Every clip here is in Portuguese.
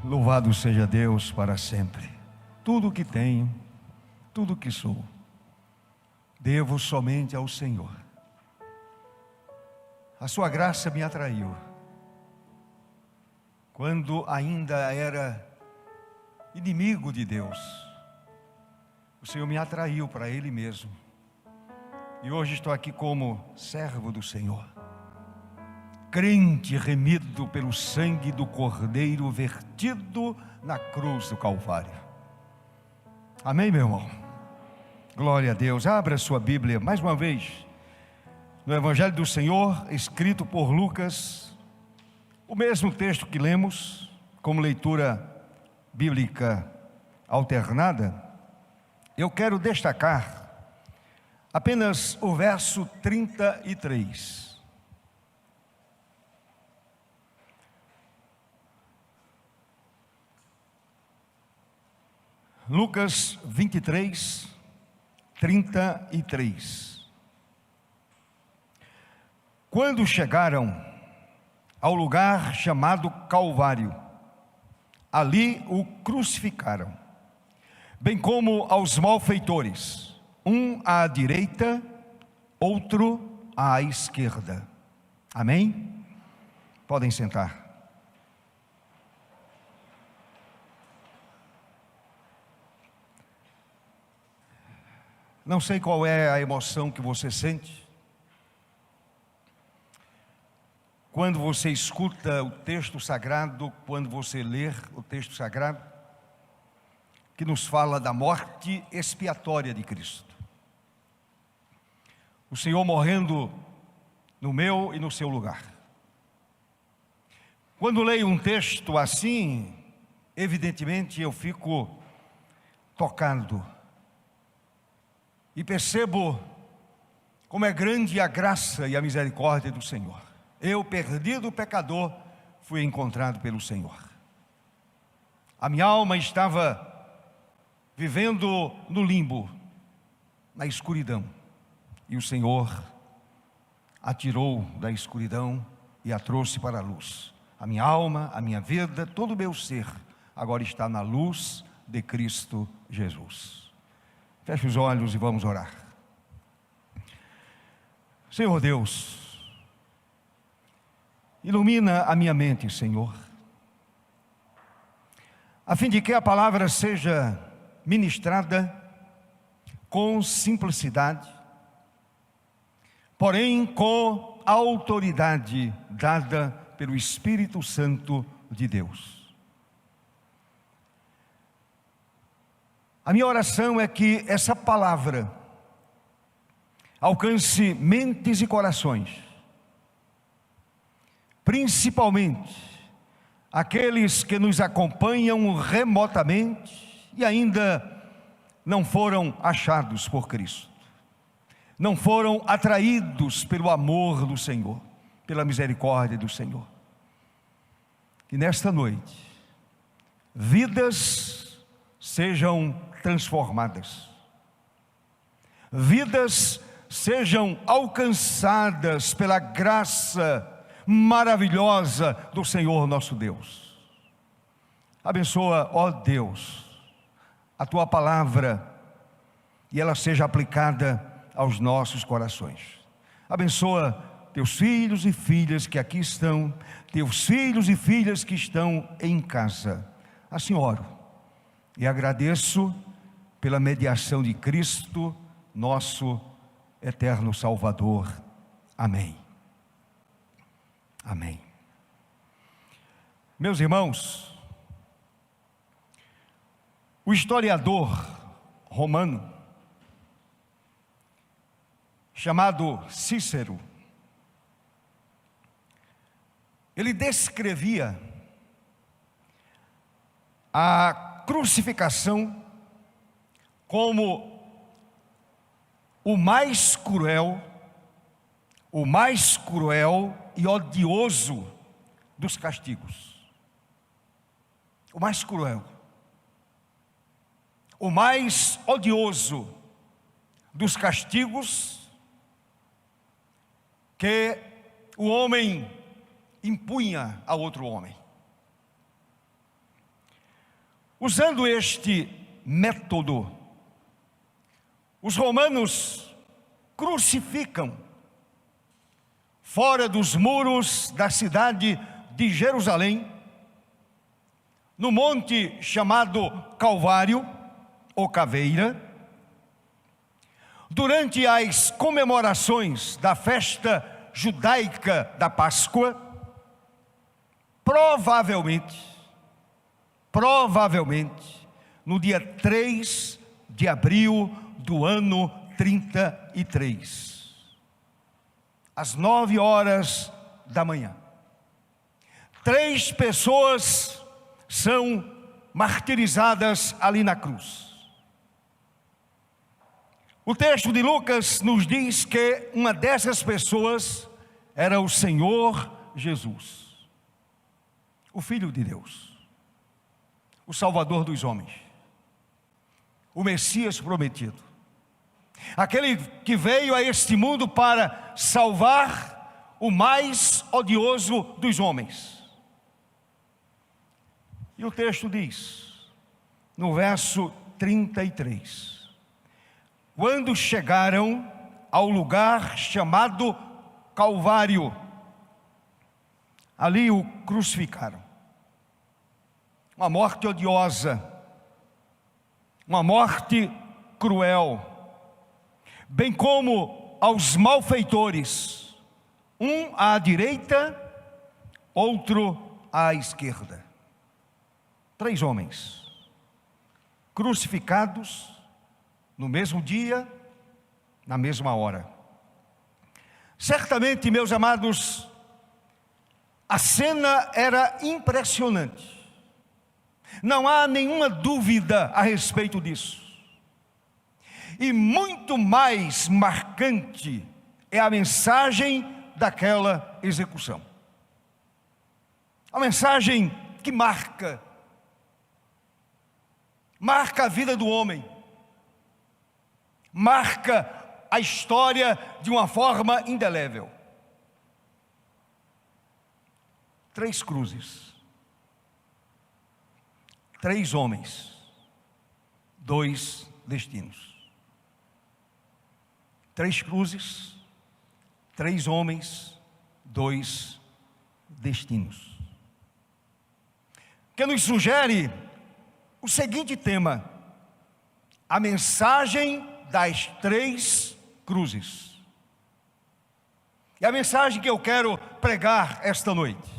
Louvado seja Deus para sempre. Tudo o que tenho, tudo o que sou, devo somente ao Senhor. A sua graça me atraiu. Quando ainda era inimigo de Deus, o Senhor me atraiu para Ele mesmo. E hoje estou aqui como servo do Senhor, crente remido pelo sangue do Cordeiro vertido na cruz do Calvário. Amém, meu irmão? Glória a Deus. Abra sua Bíblia mais uma vez no Evangelho do Senhor, escrito por Lucas, o mesmo texto que lemos como leitura bíblica alternada. Eu quero destacar apenas o verso 33. Lucas 23, 33. Quando chegaram ao lugar chamado Calvário, ali o crucificaram, bem como aos malfeitores, um à direita, outro à esquerda. Amém? Podem sentar. Não sei qual é a emoção que você sente quando você escuta o texto sagrado, quando você lê o texto sagrado, que nos fala da morte expiatória de Cristo. O Senhor morrendo no meu e no seu lugar. Quando leio um texto assim, evidentemente eu fico tocado. E percebo como é grande a graça e a misericórdia do Senhor. Eu, perdido pecador, fui encontrado pelo Senhor. A minha alma estava vivendo no limbo, na escuridão. E o Senhor a tirou da escuridão e a trouxe para a luz. A minha alma, a minha vida, todo o meu ser, agora está na luz de Cristo Jesus. Feche os olhos e vamos orar. Senhor Deus, ilumina a minha mente, Senhor, a fim de que a palavra seja ministrada com simplicidade, porém com autoridade dada pelo Espírito Santo de Deus. A minha oração é que essa palavra alcance mentes e corações, principalmente aqueles que nos acompanham remotamente e ainda não foram achados por Cristo, não foram atraídos pelo amor do Senhor, pela misericórdia do Senhor. Que nesta noite, vidas sejam transformadas, vidas sejam alcançadas pela graça maravilhosa do Senhor nosso Deus. Abençoa, ó Deus, a Tua palavra e ela seja aplicada aos nossos corações. Abençoa Teus filhos e filhas que aqui estão, Teus filhos e filhas que estão em casa. Assim oro e agradeço pela mediação de Cristo, nosso eterno Salvador. Amém. Amém. Meus irmãos, o historiador romano, chamado Cícero, ele descrevia a crucificação como o mais cruel e odioso dos castigos. O mais cruel, o mais odioso dos castigos que o homem impunha a outro homem. Usando este método, os romanos crucificam fora dos muros da cidade de Jerusalém, no monte chamado Calvário, ou Caveira, durante as comemorações da festa judaica da Páscoa, provavelmente, no dia 3 de abril do ano 33, às 9 horas da manhã. 3 pessoas são martirizadas ali na cruz. O texto de Lucas nos diz que uma dessas pessoas era o Senhor Jesus, o Filho de Deus, o Salvador dos homens, o Messias prometido, aquele que veio a este mundo para salvar o mais odioso dos homens. E o texto diz, no verso 33, quando chegaram ao lugar chamado Calvário, ali o crucificaram. Uma morte odiosa, uma morte cruel, bem como aos malfeitores, um à direita, outro à esquerda. 3 homens crucificados no mesmo dia, na mesma hora. Certamente, meus amados, a cena era impressionante. Não há nenhuma dúvida a respeito disso. E muito mais marcante é a mensagem daquela execução. A mensagem que marca a vida do homem, marca a história de uma forma indelével. 3 cruzes, 3 homens, 2 destinos. 3 cruzes, 3 homens, 2 destinos. Que nos sugere o seguinte tema: a mensagem das 3 cruzes. E a mensagem que eu quero pregar esta noite.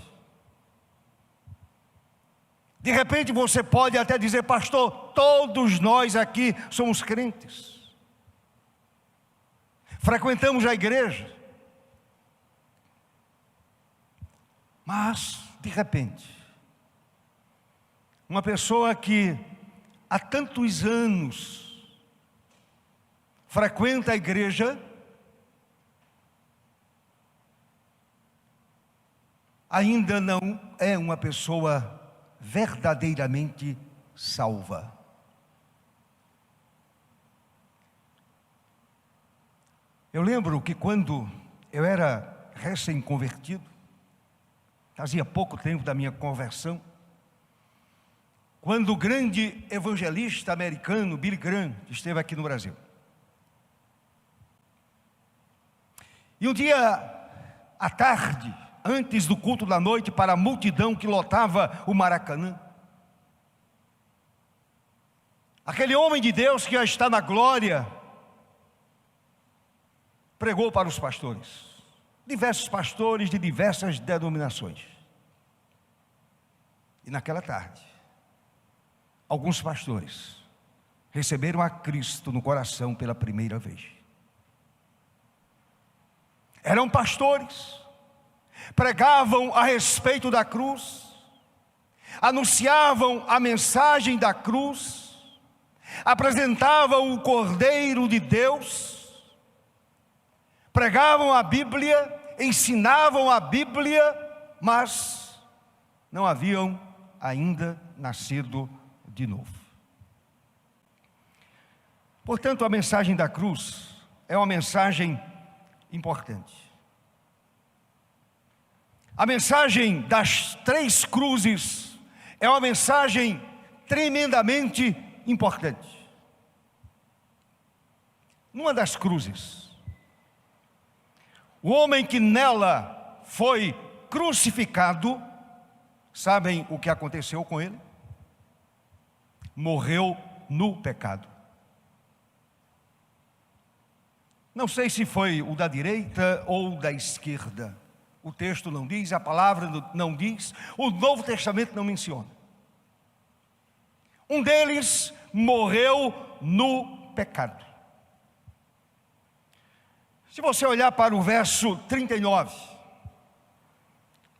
De repente você pode até dizer: pastor, todos nós aqui somos crentes, frequentamos a igreja. Mas, de repente, uma pessoa que há tantos anos frequenta a igreja, ainda não é uma pessoa verdadeiramente salva. Eu lembro que quando eu era recém-convertido, fazia pouco tempo da minha conversão, quando o grande evangelista americano Billy Graham esteve aqui no Brasil. E um dia à tarde, antes do culto da noite, para a multidão que lotava o Maracanã, aquele homem de Deus que já está na glória, pregou para os pastores, diversos pastores de diversas denominações. E naquela tarde, alguns pastores receberam a Cristo no coração pela primeira vez. Eram pastores, pregavam a respeito da cruz, anunciavam a mensagem da cruz, apresentavam o Cordeiro de Deus, pregavam a Bíblia, ensinavam a Bíblia, mas não haviam ainda nascido de novo. Portanto, a mensagem da cruz é uma mensagem importante. A mensagem das 3 cruzes é uma mensagem tremendamente importante. Numa das cruzes, o homem que nela foi crucificado, sabem o que aconteceu com ele? Morreu no pecado. Não sei se foi o da direita ou da esquerda. O texto não diz, a palavra não diz, o Novo Testamento não menciona. Um deles morreu no pecado. Se você olhar para o verso 39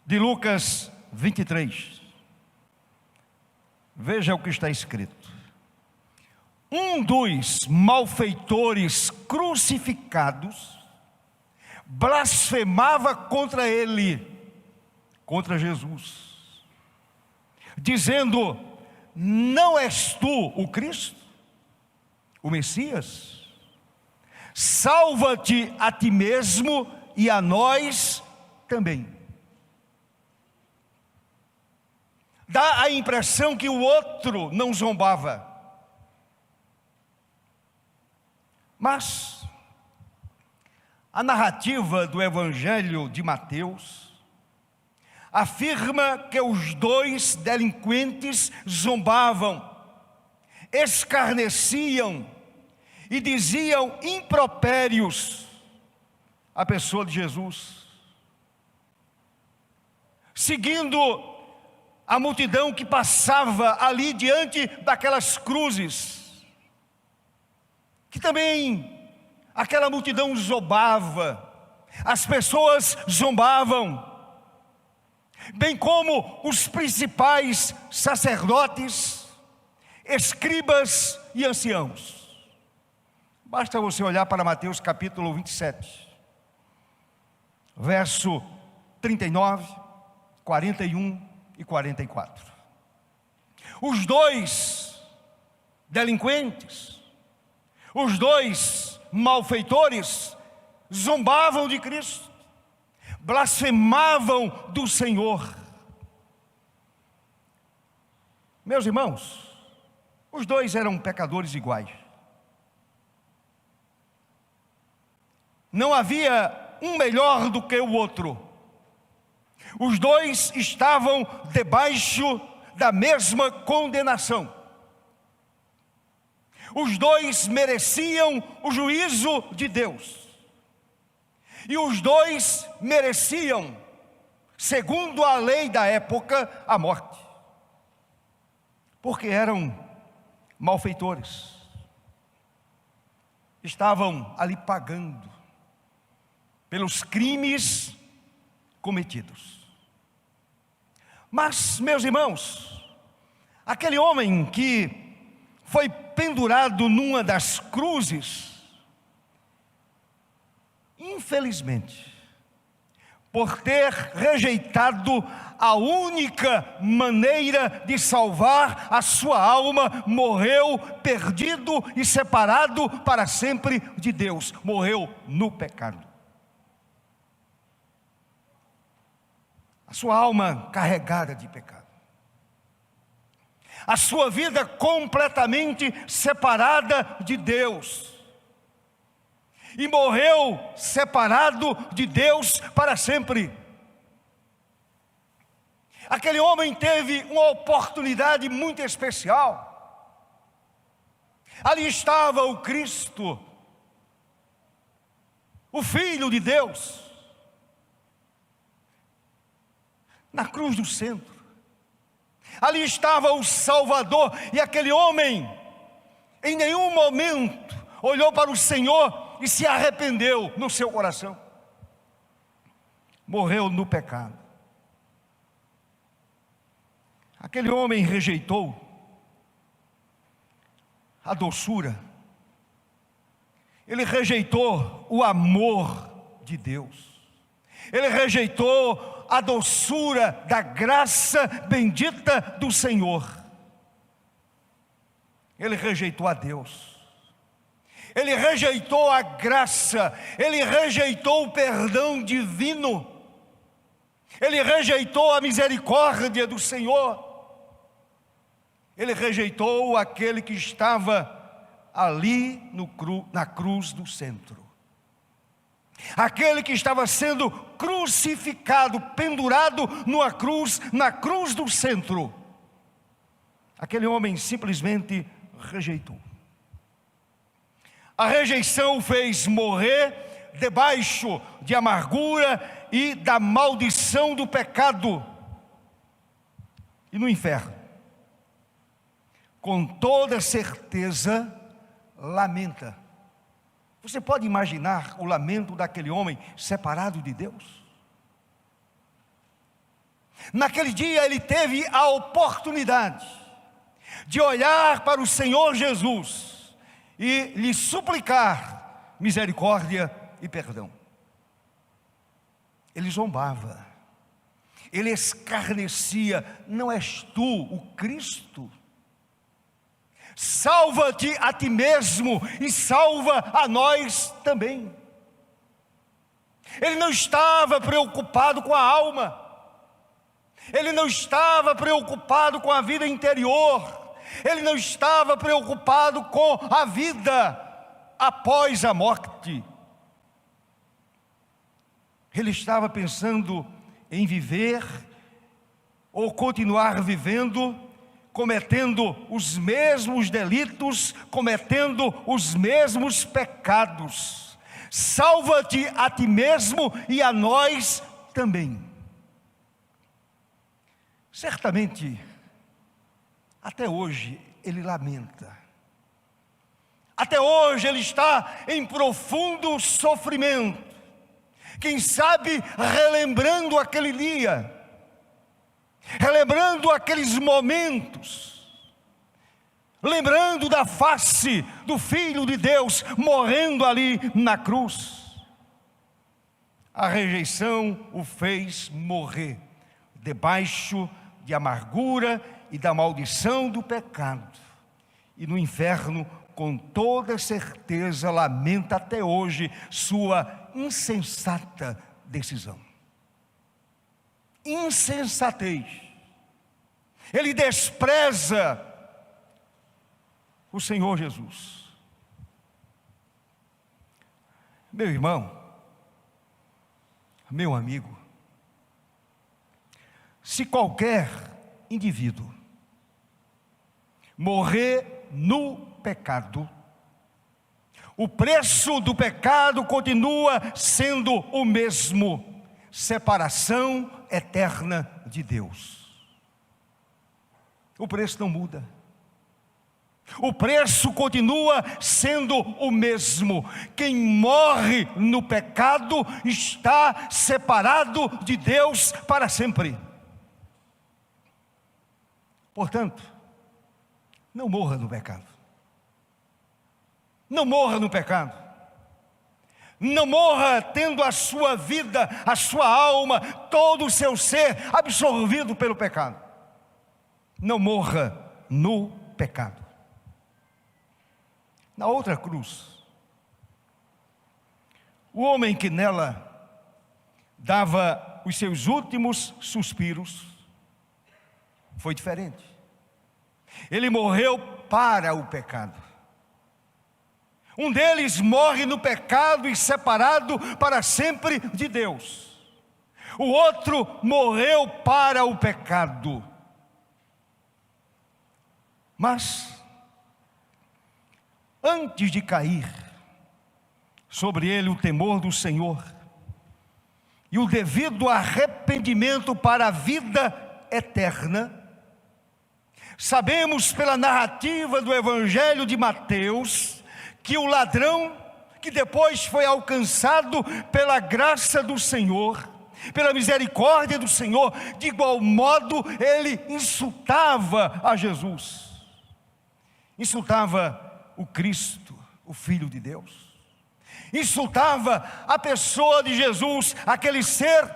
de Lucas 23, veja o que está escrito. Um dos malfeitores crucificados blasfemava contra ele, contra Jesus, dizendo: não és tu o Cristo, o Messias? Salva-te a ti mesmo e a nós também. Dá a impressão que o outro não zombava. Mas a narrativa do Evangelho de Mateus afirma que os dois delinquentes zombavam, escarneciam e diziam impropérios à pessoa de Jesus, seguindo a multidão que passava ali diante daquelas cruzes, que também aquela multidão zombava, as pessoas zombavam, bem como os principais sacerdotes, escribas e anciãos. Basta você olhar para Mateus capítulo 27, verso 39, 41 e 44. Os dois delinquentes, os dois malfeitores zombavam de Cristo, blasfemavam do Senhor. Meus irmãos, os dois eram pecadores iguais. Não havia um melhor do que o outro. Os dois estavam debaixo da mesma condenação. Os dois mereciam o juízo de Deus. E os dois mereciam, segundo a lei da época, a morte. Porque eram malfeitores. Estavam ali pagando pelos crimes cometidos. Mas, meus irmãos, aquele homem que foi pendurado numa das cruzes, infelizmente, por ter rejeitado a única maneira de salvar a sua alma, morreu perdido e separado para sempre de Deus. Morreu no pecado. A sua alma carregada de pecado. A sua vida completamente separada de Deus. E morreu separado de Deus para sempre. Aquele homem teve uma oportunidade muito especial. Ali estava o Cristo, o Filho de Deus, na cruz do centro. Ali estava o Salvador, e aquele homem em nenhum momento olhou para o Senhor e se arrependeu no seu coração. Morreu no pecado. Aquele homem rejeitou a doçura, ele rejeitou o amor de Deus, ele rejeitou a doçura da graça bendita do Senhor. Ele rejeitou a Deus, ele rejeitou a graça, ele rejeitou o perdão divino, ele rejeitou a misericórdia do Senhor. Ele rejeitou aquele que estava ali na cruz do centro. Aquele que estava sendo crucificado, pendurado numa cruz, na cruz do centro. Aquele homem simplesmente rejeitou. A rejeição o fez morrer debaixo de amargura e da maldição do pecado. E no inferno, com toda certeza, lamenta. Você pode imaginar o lamento daquele homem separado de Deus? Naquele dia ele teve a oportunidade de olhar para o Senhor Jesus e lhe suplicar misericórdia e perdão. Ele zombava, ele escarnecia: não és tu o Cristo? Salva-te a ti mesmo e salva a nós também. Ele não estava preocupado com a alma, ele não estava preocupado com a vida interior, ele não estava preocupado com a vida após a morte. Ele estava pensando em viver ou continuar vivendo, cometendo os mesmos delitos, cometendo os mesmos pecados. Salva-te a ti mesmo e a nós também. Certamente, até hoje ele lamenta. Até hoje ele está em profundo sofrimento. Quem sabe relembrando aquele dia, relembrando aqueles momentos, lembrando da face do Filho de Deus morrendo ali na cruz. A rejeição o fez morrer debaixo de amargura e da maldição do pecado. E no inferno, com toda certeza, lamenta até hoje sua insensata decisão. Insensatez. Ele despreza o Senhor Jesus. Meu irmão, meu amigo, se qualquer indivíduo morrer no pecado, o preço do pecado continua sendo o mesmo: separação eterna de Deus. O preço não muda. O preço continua sendo o mesmo. Quem morre no pecado está separado de Deus para sempre. Portanto, não morra no pecado. Não morra no pecado. Não morra tendo a sua vida, a sua alma, todo o seu ser absorvido pelo pecado. Não morra no pecado. Na outra cruz, o homem que nela dava os seus últimos suspiros foi diferente. Ele morreu para o pecado. Um deles morre no pecado e separado para sempre de Deus. O outro morreu para o pecado. Mas, antes de cair sobre ele o temor do Senhor e o devido arrependimento para a vida eterna, sabemos pela narrativa do Evangelho de Mateus que o ladrão, que depois foi alcançado pela graça do Senhor, pela misericórdia do Senhor, de igual modo ele insultava a Jesus, insultava o Cristo, o Filho de Deus, insultava a pessoa de Jesus, aquele ser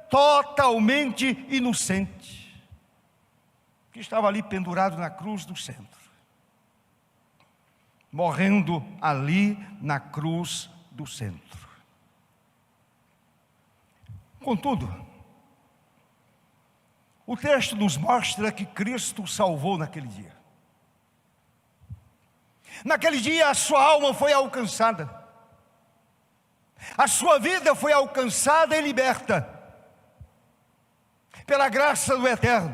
totalmente inocente, que estava ali pendurado na cruz do centro, morrendo ali na cruz do centro. Contudo, o texto nos mostra que Cristo salvou naquele dia. Naquele dia a sua alma foi alcançada, a sua vida foi alcançada e liberta, pela graça do Eterno,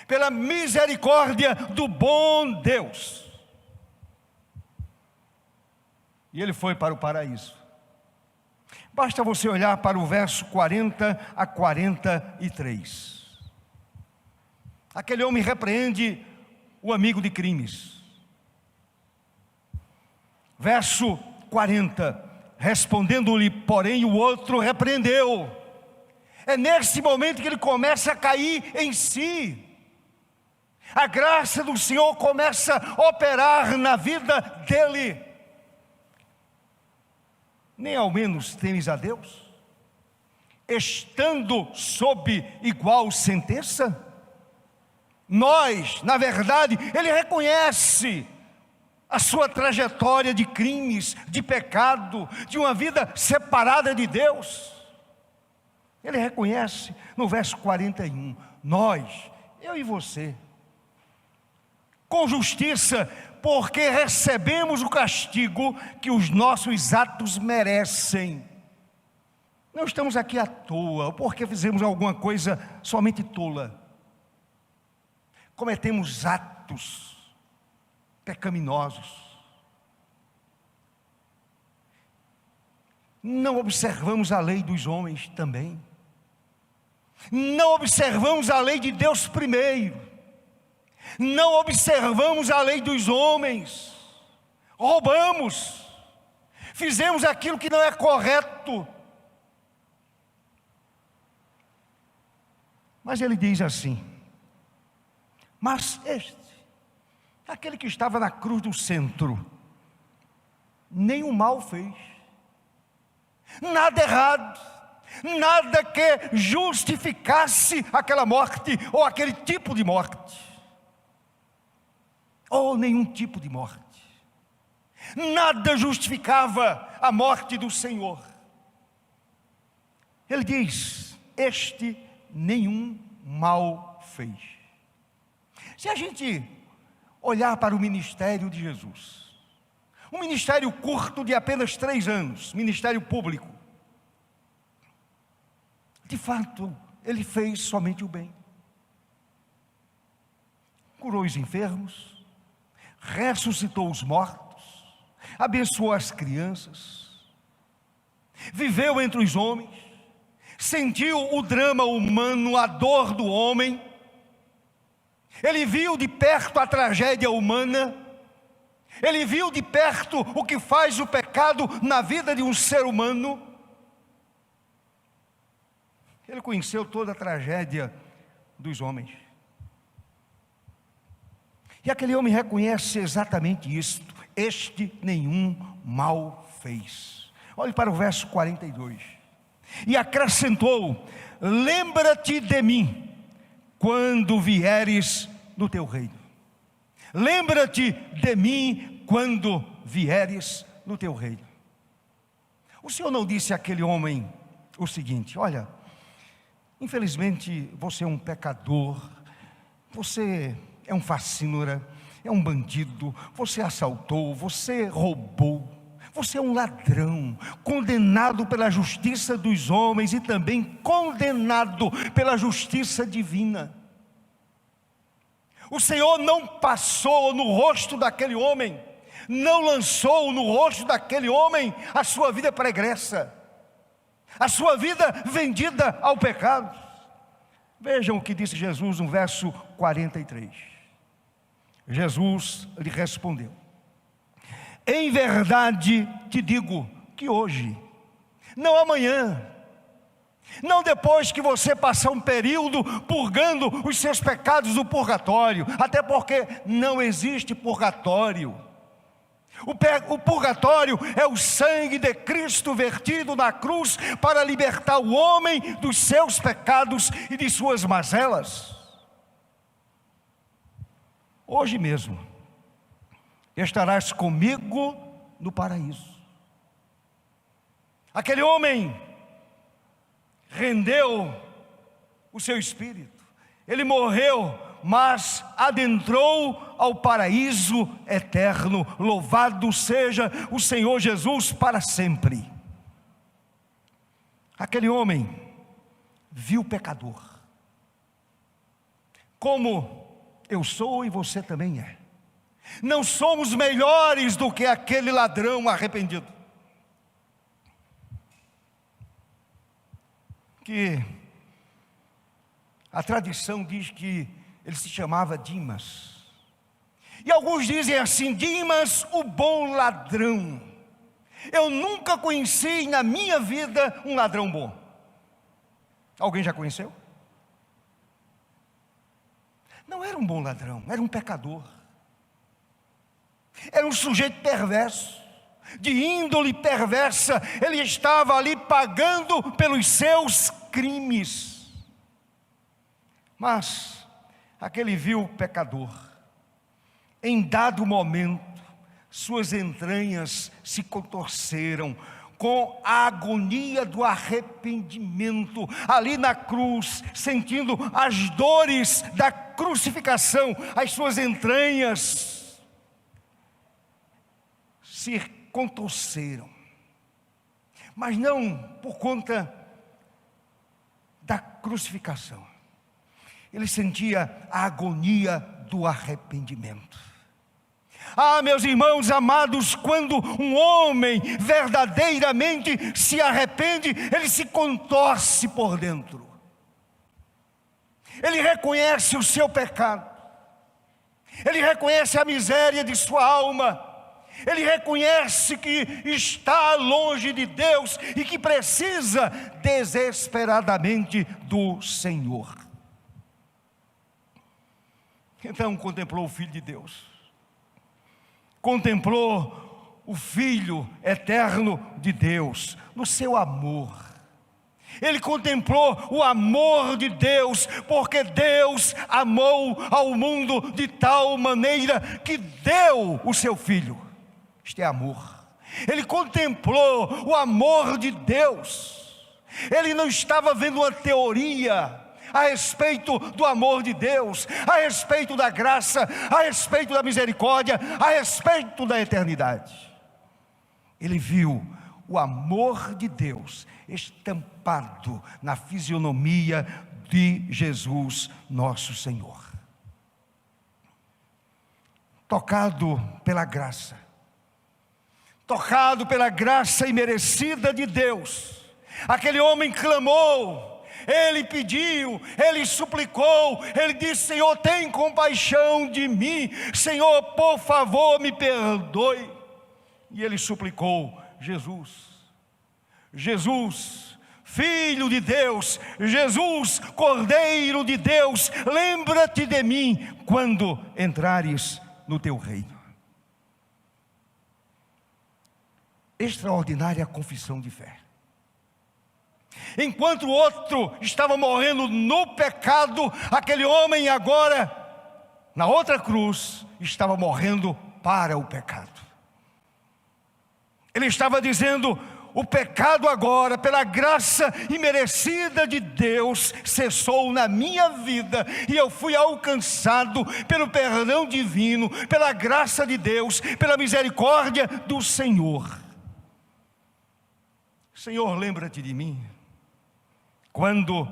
pela misericórdia do bom Deus. E ele foi para o paraíso. Basta você olhar para o verso 40 a 43. Aquele homem repreende o amigo de crimes. Verso 40, respondendo-lhe, porém, o outro repreendeu. É nesse momento que ele começa a cair em si. A graça do Senhor começa a operar na vida dele. Nem ao menos temes a Deus, estando sob igual sentença? Nós, na verdade, ele reconhece a sua trajetória de crimes, de pecado, de uma vida separada de Deus. Ele reconhece no verso 41, nós, eu e você, com justiça, porque recebemos o castigo que os nossos atos merecem. Não estamos aqui à toa, ou porque fizemos alguma coisa somente tola. Cometemos atos pecaminosos. Não observamos a lei dos homens também. Não observamos a lei de Deus primeiro. Não observamos a lei dos homens, roubamos, fizemos aquilo que não é correto. Mas ele diz assim, mas aquele que estava na cruz do centro, nenhum mal fez, nada errado, nada que justificasse aquela morte, ou aquele tipo de morte. Ou nenhum tipo de morte. Nada justificava a morte do Senhor. Ele diz, este nenhum mal fez. Se a gente olhar para o ministério de Jesus, um ministério curto de apenas 3 anos, ministério público, de fato, ele fez somente o bem. Curou os enfermos, ressuscitou os mortos, abençoou as crianças, viveu entre os homens, sentiu o drama humano, a dor do homem, ele viu de perto a tragédia humana, ele viu de perto o que faz o pecado na vida de um ser humano, ele conheceu toda a tragédia dos homens. E aquele homem reconhece exatamente isto, este nenhum mal fez. Olhe para o verso 42. E acrescentou, lembra-te de mim, quando vieres no teu reino. Lembra-te de mim, quando vieres no teu reino. O Senhor não disse àquele homem o seguinte, olha, infelizmente você é um pecador, você é um facínora, é um bandido, você assaltou, você roubou, você é um ladrão, condenado pela justiça dos homens e também condenado pela justiça divina. O Senhor não passou no rosto daquele homem, não lançou no rosto daquele homem a sua vida pregressa, a sua vida vendida ao pecado. Vejam o que disse Jesus no verso 43. Jesus lhe respondeu, em verdade te digo que hoje, não amanhã, não depois que você passar um período purgando os seus pecados do purgatório, até porque não existe purgatório. O purgatório é o sangue de Cristo vertido na cruz para libertar o homem dos seus pecados e de suas mazelas. Hoje mesmo estarás comigo no paraíso. Aquele homem rendeu o seu espírito, ele morreu mas adentrou ao paraíso eterno. Louvado seja o Senhor Jesus para sempre. Aquele homem viu o pecador, como eu sou e você também é. Não somos melhores do que aquele ladrão arrependido, que a tradição diz que ele se chamava Dimas. E alguns dizem assim: Dimas, o bom ladrão. Eu nunca conheci na minha vida um ladrão bom. Alguém já conheceu? Não era um bom ladrão, era um pecador. Era um sujeito perverso, de índole perversa. Ele estava ali pagando pelos seus crimes. Mas aquele vil pecador, em dado momento, suas entranhas se contorceram com a agonia do arrependimento, ali na cruz, sentindo as dores da crucificação. As suas entranhas se contorceram, mas não por conta da crucificação. Ele sentia a agonia do arrependimento. Ah, meus irmãos amados, quando um homem verdadeiramente se arrepende, ele se contorce por dentro. Ele reconhece o seu pecado. Ele reconhece a miséria de sua alma. Ele reconhece que está longe de Deus e que precisa desesperadamente do Senhor. Então contemplou o Filho de Deus. Contemplou o Filho eterno de Deus no seu amor. Ele contemplou o amor de Deus, porque Deus amou ao mundo de tal maneira que deu o seu Filho. Este é amor. Ele contemplou o amor de Deus. Ele não estava vendo uma teoria a respeito do amor de Deus, a respeito da graça, a respeito da misericórdia, a respeito da eternidade. Ele viu o amor de Deus estampado na fisionomia de Jesus, nosso Senhor. Tocado pela graça imerecida de Deus, aquele homem clamou. Ele pediu, ele suplicou, ele disse: Senhor, tem compaixão de mim, Senhor, por favor, me perdoe. E ele suplicou Jesus, Filho de Deus, Jesus, Cordeiro de Deus, lembra-te de mim quando entrares no teu reino. Extraordinária confissão de fé. Enquanto o outro estava morrendo no pecado, aquele homem agora, na outra cruz, estava morrendo para o pecado. Ele estava dizendo: o pecado agora, pela graça imerecida de Deus, cessou na minha vida, e eu fui alcançado pelo perdão divino, pela graça de Deus, pela misericórdia do Senhor. Senhor, lembra-te de mim quando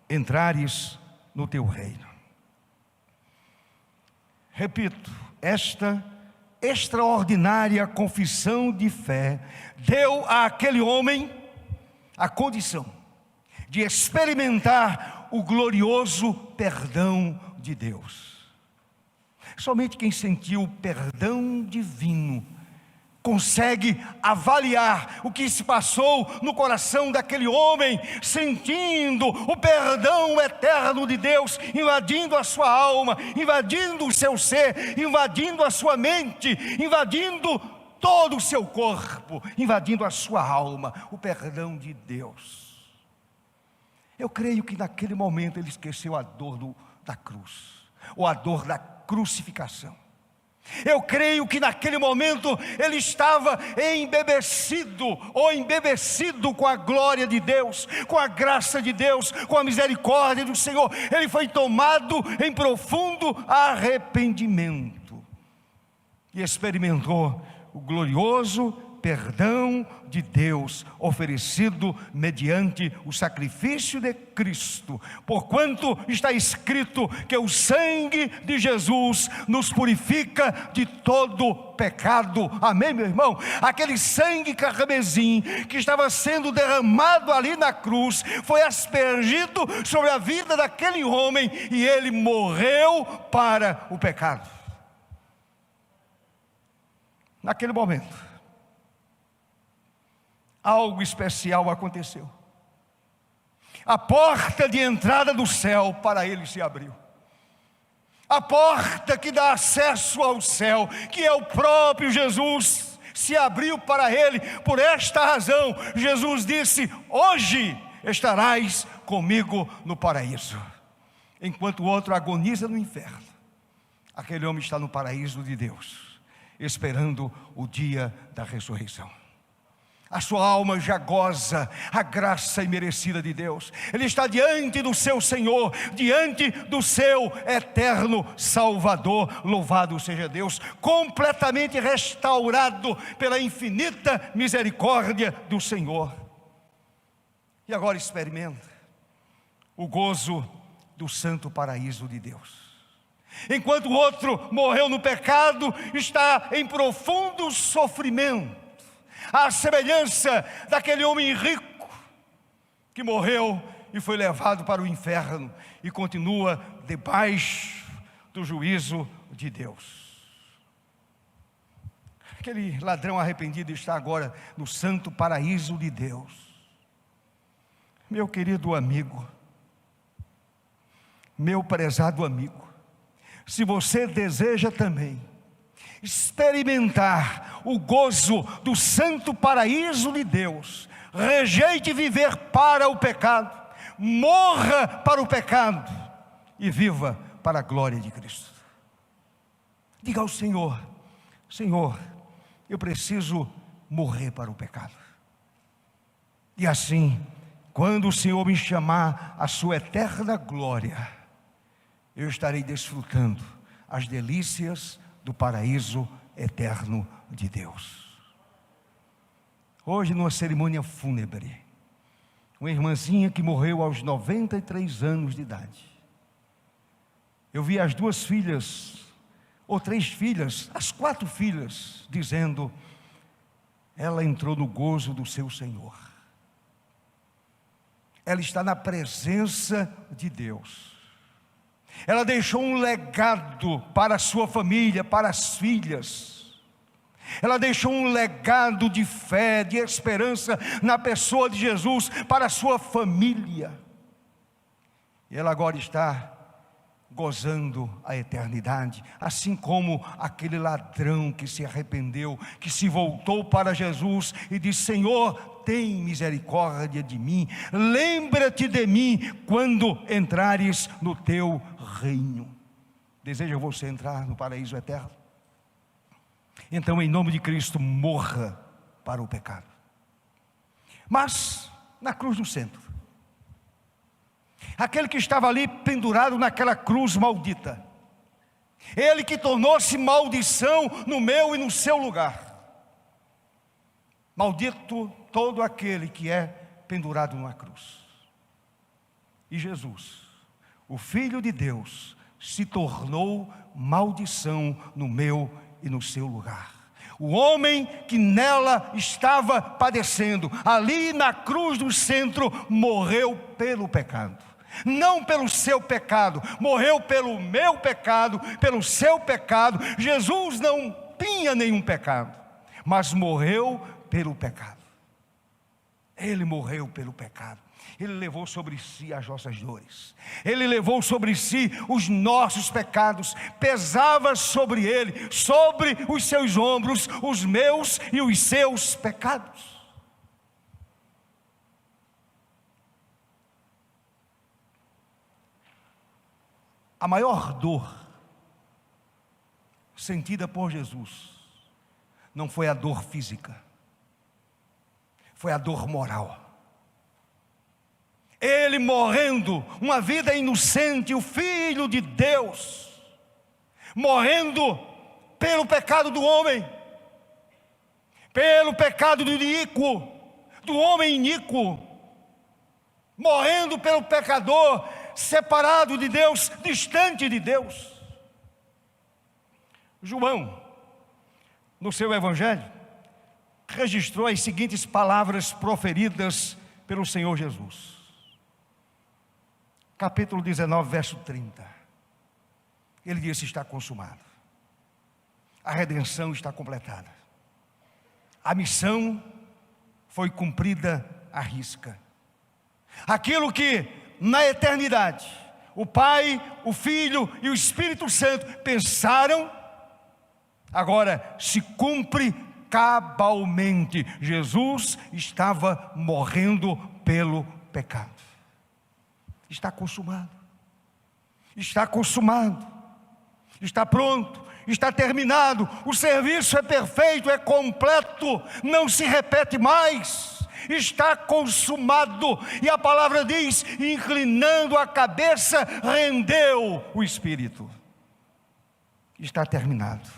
entrares no teu reino. Repito, esta extraordinária confissão de fé deu àquele homem a condição de experimentar o glorioso perdão de Deus. Somente quem sentiu o perdão divino consegue avaliar o que se passou no coração daquele homem, sentindo o perdão eterno de Deus invadindo a sua alma, invadindo o seu ser, invadindo a sua mente, invadindo todo o seu corpo, invadindo a sua alma, o perdão de Deus. Eu creio que naquele momento ele esqueceu a dor da cruz, ou a dor da crucificação. Eu creio que naquele momento ele estava embebecido com a glória de Deus, com a graça de Deus, com a misericórdia do Senhor. Ele foi tomado em profundo arrependimento e experimentou o glorioso perdão de Deus oferecido mediante o sacrifício de Cristo, porquanto está escrito que o sangue de Jesus nos purifica de todo pecado. Amém, meu irmão? Aquele sangue carmesim que estava sendo derramado ali na cruz foi aspergido sobre a vida daquele homem e ele morreu para o pecado. Naquele momento, algo especial aconteceu. A porta de entrada do céu para ele se abriu. A porta que dá acesso ao céu, que é o próprio Jesus, se abriu para ele. Por esta razão, Jesus disse: hoje estarás comigo no paraíso. Enquanto o outro agoniza no inferno, aquele homem está no paraíso de Deus, esperando o dia da ressurreição. A sua alma já goza a graça imerecida de Deus. Ele está diante do seu Senhor, diante do seu eterno Salvador. Louvado seja Deus, completamente restaurado pela infinita misericórdia do Senhor. E agora experimenta o gozo do santo paraíso de Deus. Enquanto o outro morreu no pecado, está em profundo sofrimento, à semelhança daquele homem rico que morreu e foi levado para o inferno e continua debaixo do juízo de Deus. Aquele ladrão arrependido está agora no santo paraíso de Deus. Meu querido amigo, meu prezado amigo, se você deseja também experimentar o gozo do santo paraíso de Deus, rejeite viver para o pecado, morra para o pecado e viva para a glória de Cristo. Diga ao Senhor: Senhor, eu preciso morrer para o pecado. E assim, quando o Senhor me chamar à sua eterna glória, eu estarei desfrutando as delícias do paraíso eterno de Deus. Hoje, numa cerimônia fúnebre, uma irmãzinha que morreu aos 93 anos de idade, eu vi as duas filhas, ou três filhas, as quatro filhas, dizendo: ela entrou no gozo do seu Senhor, ela está na presença de Deus. Ela deixou um legado para a sua família, para as filhas. Ela deixou um legado de fé, de esperança na pessoa de Jesus para a sua família. E ela agora está gozando a eternidade, assim como aquele ladrão que se arrependeu, que se voltou para Jesus e disse: Senhor, tem misericórdia de mim, lembra-te de mim quando entrares no teu reino. Deseja você entrar no paraíso eterno? Então, em nome de Cristo, morra para o pecado. Mas na cruz do centro, aquele que estava ali pendurado naquela cruz maldita, ele que tornou-se maldição no meu e no seu lugar. Maldito todo aquele que é pendurado numa cruz. E Jesus, o Filho de Deus, se tornou maldição no meu e no seu lugar. O homem que nela estava padecendo, ali na cruz do centro, morreu pelo pecado. Não pelo seu pecado, morreu pelo meu pecado, pelo seu pecado. Jesus não tinha nenhum pecado, mas morreu pelo pecado. Ele morreu pelo pecado. Ele levou sobre si as nossas dores. Ele levou sobre si os nossos pecados. Pesava sobre ele, sobre os seus ombros, os meus e os seus pecados. A maior dor sentida por Jesus não foi a dor física, foi a dor moral. Ele morrendo uma vida inocente, o Filho de Deus, morrendo pelo pecado do homem, pelo pecado do iníquo, do homem iníquo, morrendo pelo pecador, separado de Deus, distante de Deus. João, no seu evangelho, registrou as seguintes palavras proferidas pelo Senhor Jesus. Capítulo 19, verso 30. Ele disse: está consumado. A redenção está completada. A missão foi cumprida à risca. Aquilo que na eternidade o Pai, o Filho e o Espírito Santo pensaram, agora se cumpre cabalmente. Jesus estava morrendo pelo pecado. Está consumado. Está consumado. Está pronto. Está terminado. O serviço é perfeito, é completo. Não se repete mais. Está consumado. E a palavra diz: inclinando a cabeça, rendeu o espírito. Está terminado.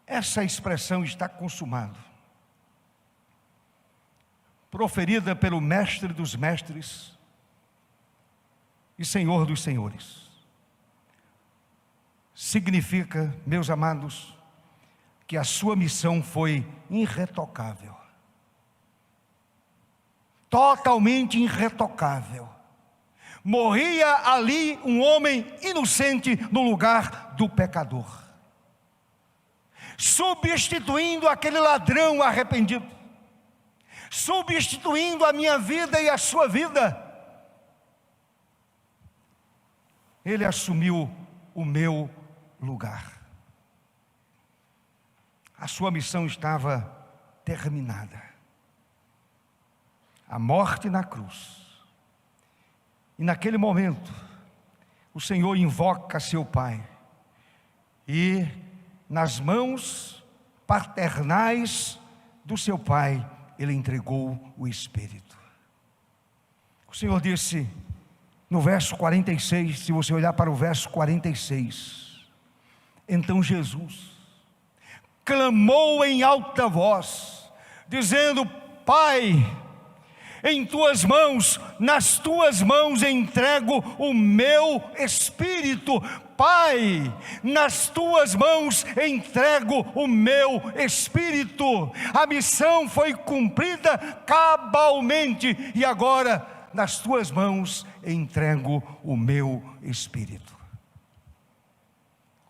Essa expressão "está consumado", proferida pelo Mestre dos Mestres e Senhor dos Senhores, significa, meus amados, que a sua missão foi irretocável, totalmente irretocável. Morria ali um homem inocente no lugar do pecador, substituindo aquele ladrão arrependido, substituindo a minha vida e a sua vida. Ele assumiu o meu lugar. A sua missão estava terminada. A morte na cruz. E naquele momento, o Senhor invoca seu Pai. E nas mãos paternais do seu Pai, Ele entregou o Espírito. O Senhor disse no verso 46, se você olhar para o verso 46, então Jesus clamou em alta voz, dizendo: Pai, em tuas mãos, nas tuas mãos entrego o meu espírito. Pai, nas tuas mãos entrego o meu espírito. A missão foi cumprida cabalmente, e agora nas tuas mãos entrego o meu espírito.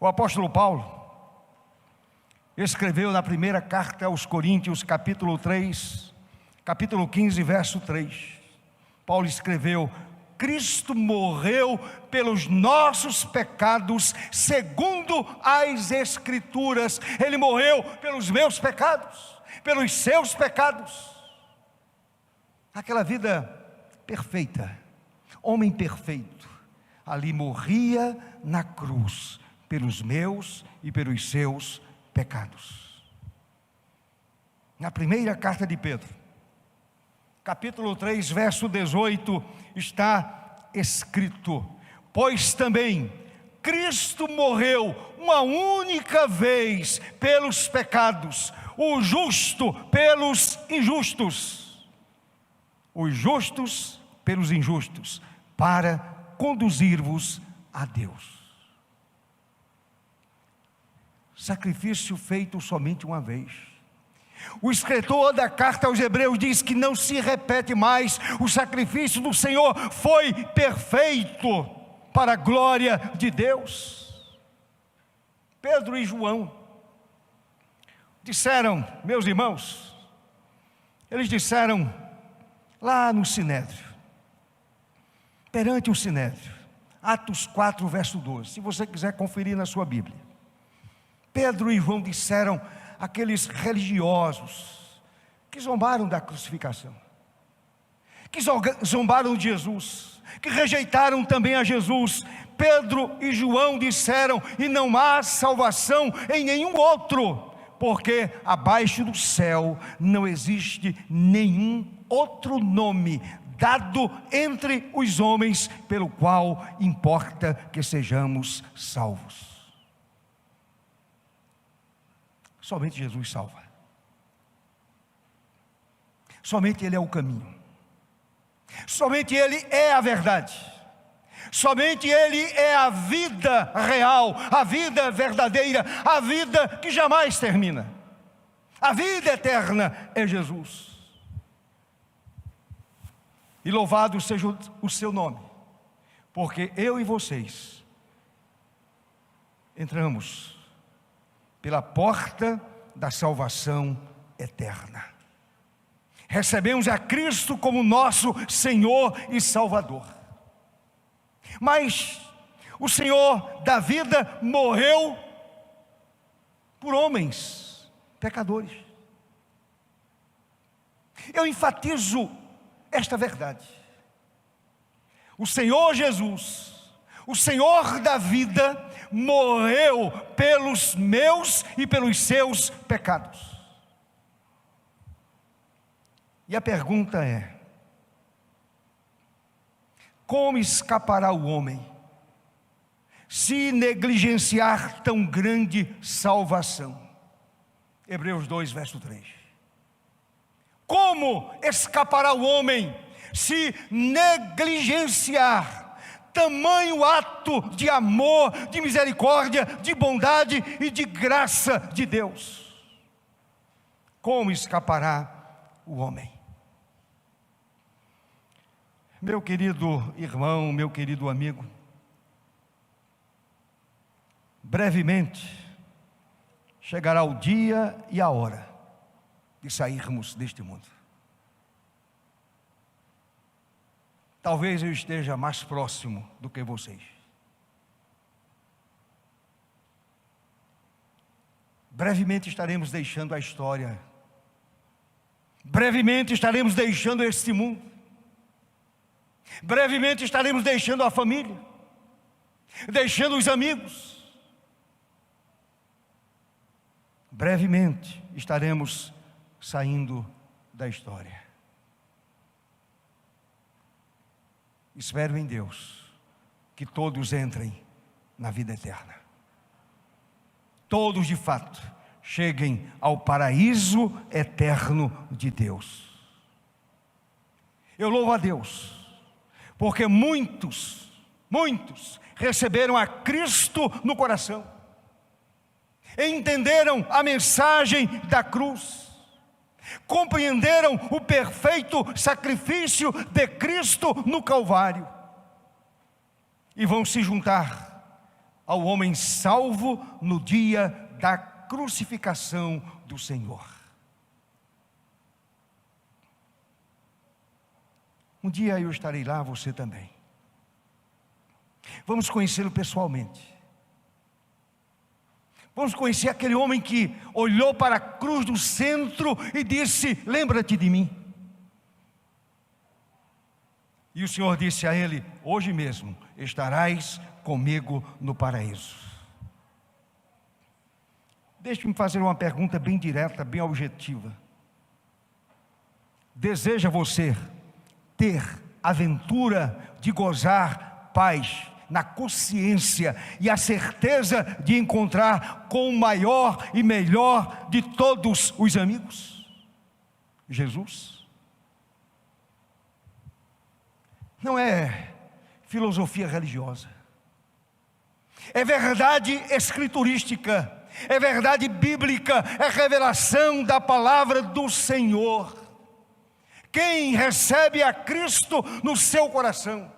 O apóstolo Paulo escreveu na primeira carta aos Coríntios, capítulo 3, capítulo 15, verso 3. Paulo escreveu: Cristo morreu pelos nossos pecados, segundo as Escrituras. Ele morreu pelos meus pecados, pelos seus pecados. Aquela vida perfeita, homem perfeito, ali morria na cruz, pelos meus e pelos seus pecados. Na primeira carta de Pedro, capítulo 3, verso 18, está escrito: pois também Cristo morreu uma única vez pelos pecados, o justo pelos injustos, os justos pelos injustos, para conduzir-vos a Deus. Sacrifício feito somente uma vez. O escritor da carta aos Hebreus diz que não se repete mais. O sacrifício do Senhor foi perfeito para a glória de Deus. Pedro e João disseram, meus irmãos, eles disseram lá no Sinédrio, perante o Sinédrio, Atos 4, verso 12, se você quiser conferir na sua Bíblia. Pedro e João disseram àqueles religiosos que zombaram da crucificação, que zombaram de Jesus, que rejeitaram também a Jesus. Pedro e João disseram: e não há salvação em nenhum outro, porque abaixo do céu não existe nenhum outro nome dado entre os homens pelo qual importa que sejamos salvos. Somente Jesus salva. Somente Ele é o caminho. Somente Ele é a verdade. Somente Ele é a vida real, a vida verdadeira, a vida que jamais termina. A vida eterna é Jesus. E louvado seja o seu nome, porque eu e vocês entramos pela porta da salvação eterna. Recebemos a Cristo como nosso Senhor e Salvador. Mas o Senhor da vida morreu por homens pecadores. Eu enfatizo esta verdade. O Senhor Jesus, o Senhor da vida, morreu pelos meus e pelos seus pecados. E a pergunta é: como escapará o homem se negligenciar tão grande salvação? Hebreus 2, verso 3. Como escapará o homem se negligenciar tamanho ato de amor, de misericórdia, de bondade e de graça de Deus? Como escapará o homem? Meu querido irmão, meu querido amigo, brevemente chegará o dia e a hora de sairmos deste mundo. Talvez eu esteja mais próximo do que vocês. Brevemente estaremos deixando a história. Brevemente estaremos deixando este mundo. Brevemente estaremos deixando a família, deixando os amigos. Brevemente estaremos saindo da história. Espero em Deus que todos entrem na vida eterna. Todos de fato cheguem ao paraíso eterno de Deus. Eu louvo a Deus, porque muitos receberam a Cristo no coração, entenderam a mensagem da cruz, compreenderam o perfeito sacrifício de Cristo no Calvário, e vão se juntar ao homem salvo no dia da crucificação do Senhor. Um dia eu estarei lá, você também. Vamos conhecê-lo pessoalmente. Vamos conhecer aquele homem que olhou para a cruz do centro e disse: lembra-te de mim. E o Senhor disse a ele: hoje mesmo estarás comigo no paraíso. Deixe-me fazer uma pergunta bem direta, bem objetiva. Deseja você ter a aventura de gozar paz na consciência e a certeza de encontrar com o maior e melhor de todos os amigos, Jesus? Não é filosofia religiosa, é verdade escriturística, é verdade bíblica, é revelação da palavra do Senhor. Quem recebe a Cristo no seu coração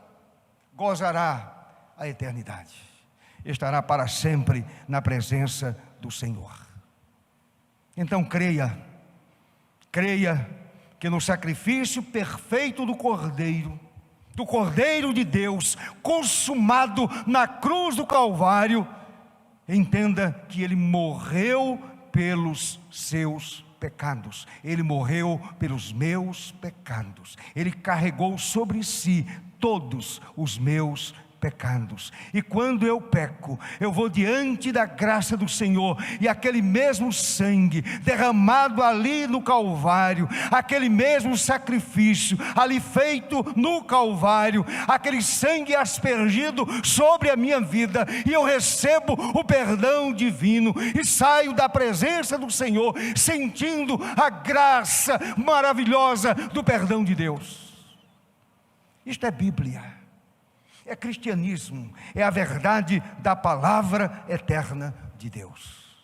gozará a eternidade, estará para sempre na presença do Senhor. Então creia que no sacrifício perfeito do Cordeiro de Deus, consumado na cruz do Calvário, entenda que Ele morreu pelos seus pecados, Ele morreu pelos meus pecados, Ele carregou sobre si todos os meus pecados. E quando eu peco, eu vou diante da graça do Senhor, e aquele mesmo sangue derramado ali no Calvário, aquele mesmo sacrifício ali feito no Calvário, aquele sangue aspergido sobre a minha vida, e eu recebo o perdão divino, e saio da presença do Senhor sentindo a graça maravilhosa do perdão de Deus. Isto é Bíblia, é cristianismo, é a verdade da palavra eterna de Deus.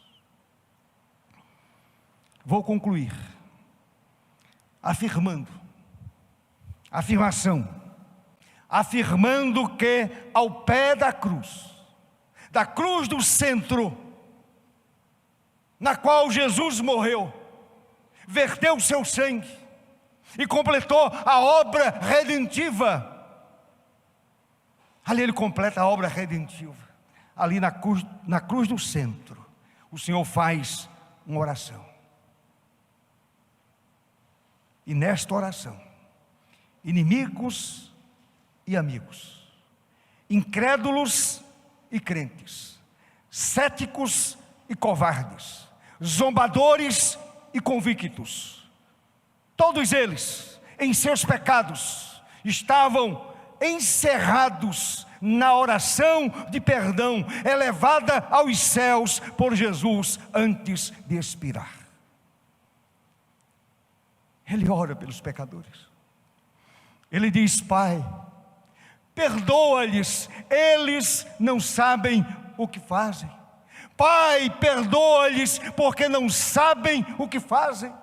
Vou concluir afirmando que ao pé da cruz do centro, na qual Jesus morreu, verteu o seu sangue e completou a obra redentiva. Ali Ele completa a obra redentiva. Ali na cruz do centro, o Senhor faz uma oração. E nesta oração, inimigos e amigos, incrédulos e crentes, céticos e covardes, zombadores e convictos, todos eles, em seus pecados, estavam encerrados na oração de perdão, elevada aos céus por Jesus antes de expirar. Ele ora pelos pecadores. Ele diz: Pai, perdoa-lhes, eles não sabem o que fazem. Pai, perdoa-lhes, porque não sabem o que fazem.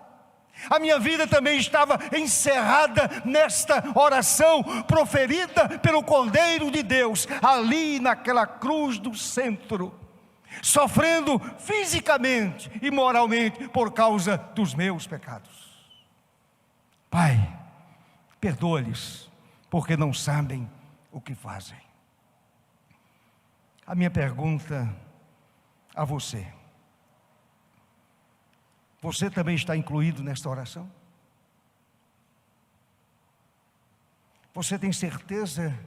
A minha vida também estava encerrada nesta oração proferida pelo Cordeiro de Deus, ali naquela cruz do centro, sofrendo fisicamente e moralmente por causa dos meus pecados. Pai, perdoa-lhes, porque não sabem o que fazem. A minha pergunta a você: você também está incluído nesta oração? Você tem certeza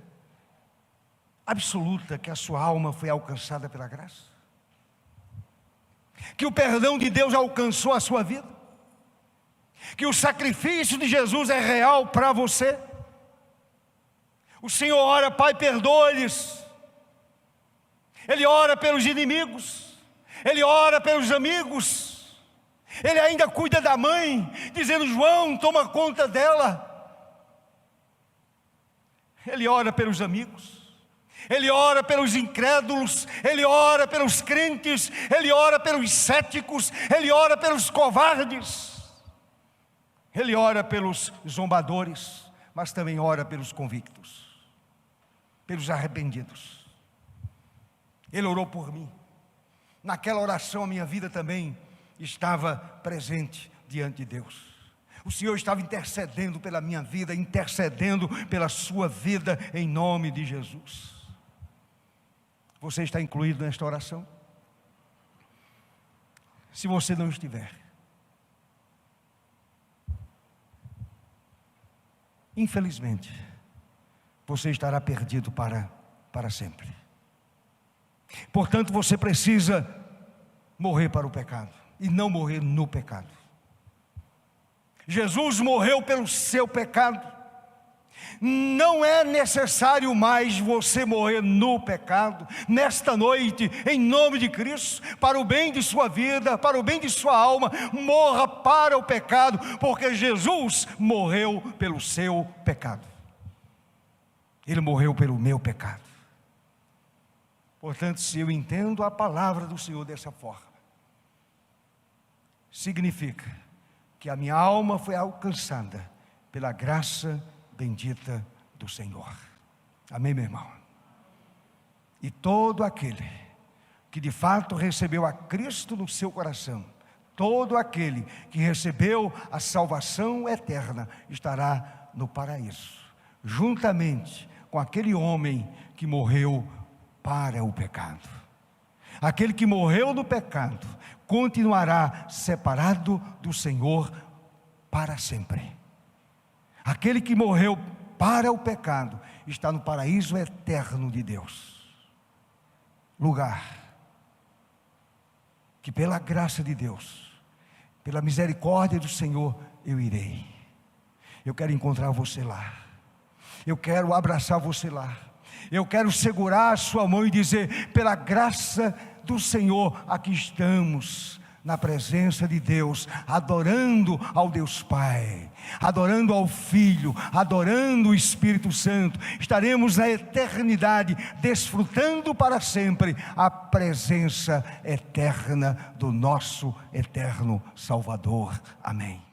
absoluta que a sua alma foi alcançada pela graça? Que o perdão de Deus alcançou a sua vida? Que o sacrifício de Jesus é real para você? O Senhor ora: Pai, perdoa-lhes. Ele ora pelos inimigos, Ele ora pelos amigos. Ele ainda cuida da mãe, dizendo: João, toma conta dela. Ele ora pelos amigos, Ele ora pelos incrédulos, Ele ora pelos crentes, Ele ora pelos céticos, Ele ora pelos covardes, Ele ora pelos zombadores, mas também ora pelos convictos, pelos arrependidos. Ele orou por mim. Naquela oração a minha vida também estava presente diante de Deus. O Senhor estava intercedendo pela minha vida, intercedendo pela sua vida, em nome de Jesus. Você está incluído nesta oração? Se você não estiver, infelizmente, você estará perdido para sempre. Portanto, você precisa morrer para o pecado e não morrer no pecado. Jesus morreu pelo seu pecado. Não é necessário mais você morrer no pecado. Nesta noite, em nome de Cristo, para o bem de sua vida, para o bem de sua alma, morra para o pecado, porque Jesus morreu pelo seu pecado. Ele morreu pelo meu pecado. Portanto, se eu entendo a palavra do Senhor dessa forma, significa que a minha alma foi alcançada pela graça bendita do Senhor. Amém, meu irmão? E todo aquele que de fato recebeu a Cristo no seu coração, todo aquele que recebeu a salvação eterna, estará no paraíso, juntamente com aquele homem que morreu para o pecado. Aquele que morreu no pecado continuará separado do Senhor para sempre. Aquele que morreu para o pecado está no paraíso eterno de Deus, lugar que pela graça de Deus, pela misericórdia do Senhor, eu irei. Eu quero encontrar você lá, eu quero abraçar você lá, eu quero segurar a sua mão e dizer: pela graça do Senhor, aqui estamos na presença de Deus, adorando ao Deus Pai, adorando ao Filho, adorando o Espírito Santo. Estaremos na eternidade, desfrutando para sempre a presença eterna do nosso eterno Salvador. Amém.